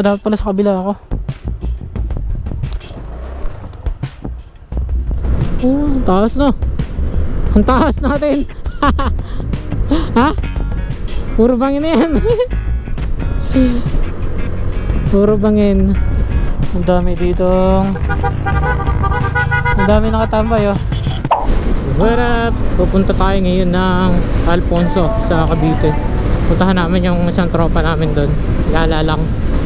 dapat pala sa kabila ako. Oh, ang taas na. Ang taas natin. Ha? Puro bangin na yan. Puro bangin. Ang dami ditong, ang dami nakatambay oh. What up? Pupunta tayo ngayon ng Alfonso sa Cavite. Puntahan namin yung isang tropa namin doon. Lala lang.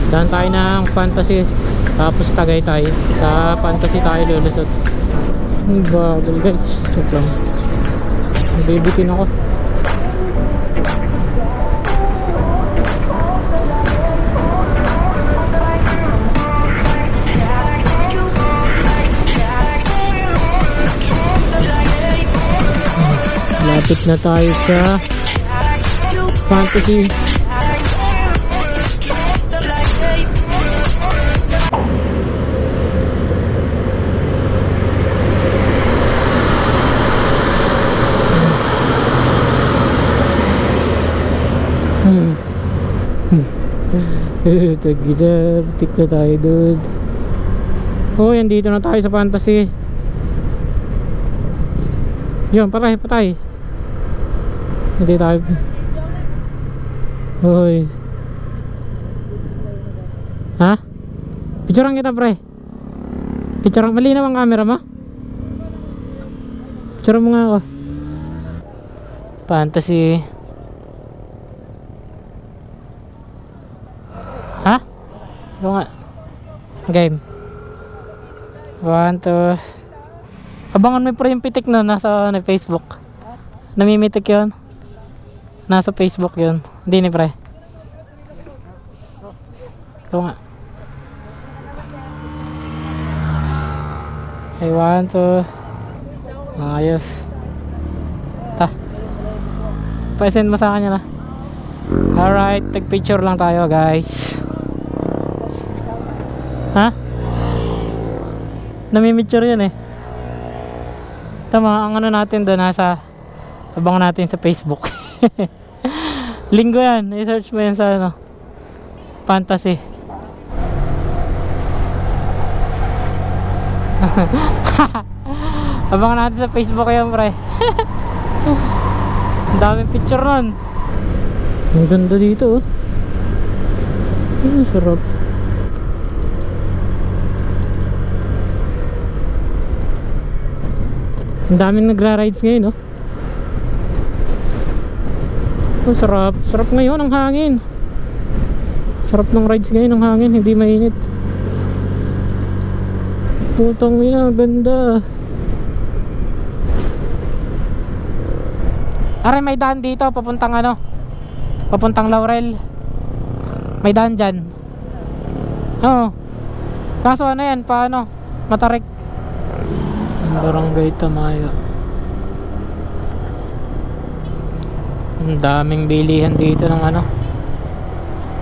Dahan tayo ng Fantasy, tapos Tagaytay. Sa Fantasy tayo lulusot. Ang bagal guys. Check lang. Nabibitin ako. Lapit na tayo sa Fantasy. Tagida, butik na tayo dude. Oh, yan, dito na tayo sa Fantasy. Yun, patay, patay. Hindi tayo. Hoy. Ha? Picturean kita pre. Picturean, malinaw ang camera mo? Picturean mo nga ako. Fantasy. Ha? Ito nga. Game. 1, 2. Abangan mo pre yung pitik na nasa Facebook. Namimitik yun. Nasa Facebook yun. Hindi ni pre. Ito nga. Okay, 1, 2. Ayos. Ta. Pa-send mo sa kanya na. Alright, take picture lang tayo guys. Ha? Namimicture yun eh. Tama, ang ano natin doon nasa, abangan natin sa Facebook. Linggo yan, i-search mo yan sa ano, Fantasy. Abangan natin sa Facebook yan pre. Ang daming picture nun. Ang ganda dito oh. Ang sarap. Ang daming nagra-rides ngayon oh. Oh, sarap. Sarap ngayon ang hangin. Sarap ng rides ngayon ang hangin, hindi mainit. Putang ina, ganda. Aray, may daan dito papuntang ano, papuntang Laurel. May daan dyan. Oo. Kaso ano yan, paano? Matarik. Barangay Tamayo. Ang daming bilihan dito ng ano.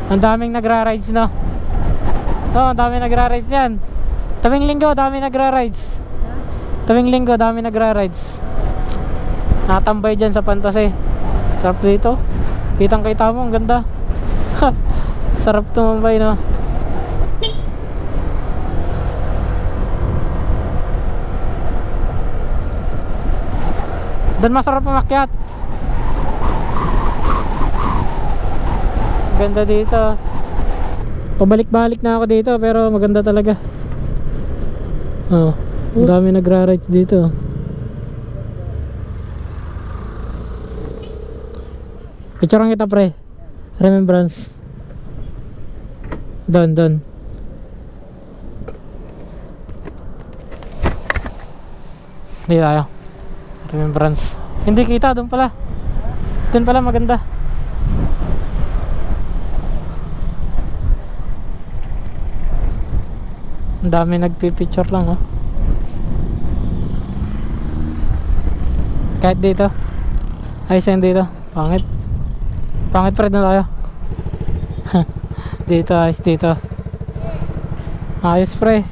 Ang daming nagra-rides no. Oo, ang daming nagra-rides yan. Tabing linggo, daming nagra-rides. Tabing linggo, daming nagra-rides. Natambay dyan sa Fantasy. Sarap dito. Kitang kita mo, ang ganda. Sarap tumambay no. Doon masarap umakyat. Ganda dito. Pabalik-balik na ako dito pero maganda talaga. Oh, ang dami nagra-ride dito. Picturean kita pre. Remembrance. Doon. Hindi tayo. Remembrance. Hindi kita, doon pala. Doon pala maganda. Ang dami nagpipicture lang oh. Kahit dito. Ayos yan dito. Pangit. Pangit pa rin na tayo. Dito, ayos dito. Ayos pre.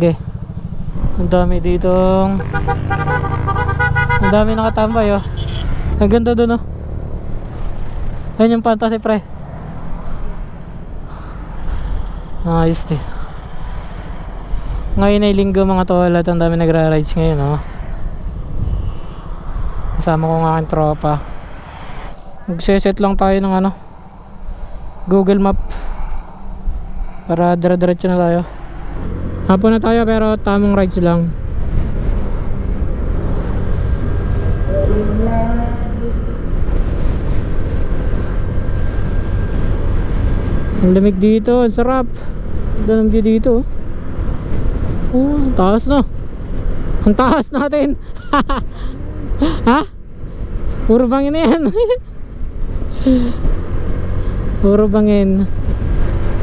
Okay. Ang dami ditong, ang dami nakatambay oh. Ang ganda dun oh. Ayan yung Fantasy pre. Ayos din. Ngayon ay linggo mga tol at ang dami nagra-rides ngayon, oh. Kasama ko ng aking tropa. Magseset lang tayo ng ano, Google Map para dire-diretso na tayo. Hapon na tayo pero tamang rides lang. Ang lamig dito, ang sarap. Ganda ng view dito. Oh, ang taas na. Ang taas natin. Ha? Puro bangin na yan. Puro bangin.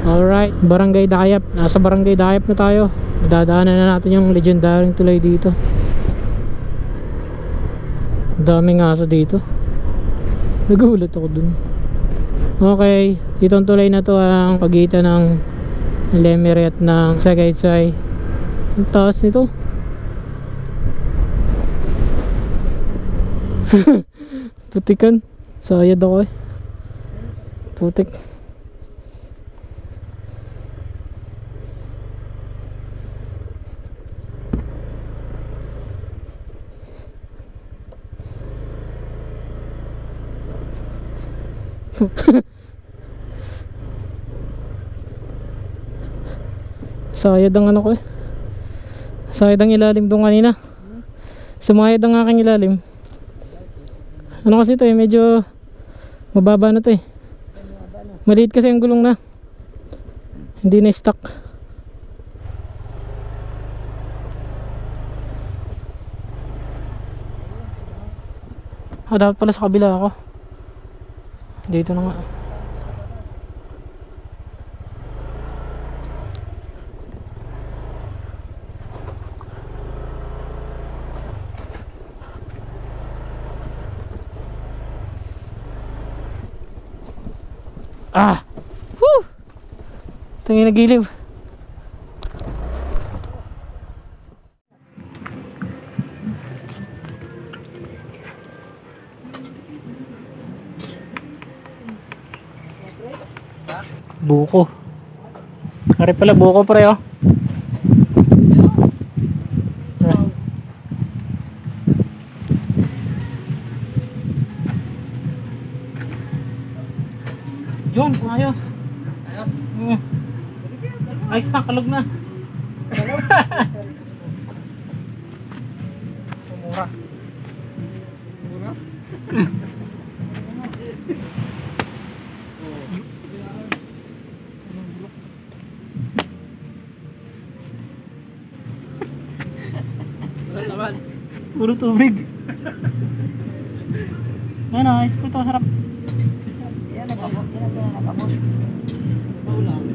Alright, Barangay Dayap. Nasa Barangay Dayap na tayo. Dadaanan na natin yung legendaryong tulay dito. Daming aso dito. Nagulat ako dun. Okay, itong tulay na to ang pagitan ng Lemery at ng Tagaytay. Ang taas nito. Putikan. Sayad ako eh. Putik. Sayad ang ano ko eh. Sayad ang ilalim doon kanina. Sumayad ang aking ilalim. Ano kasi ito eh, medyo mababa na to eh. Maliit kasi ang gulong na. Hindi na stuck. Dapat pala sa kabila ako. Dito na nga. Ah! Woo! Tingin na giliw. Buko. Ari pala buko pre oh. Yun, ayos. Ayos? Ayos na, kalog na. Mura. Mura? Puro tubig. Ano, ayos po ito, sarap. Yan, nakabot. Yan, nakabot. Paulang.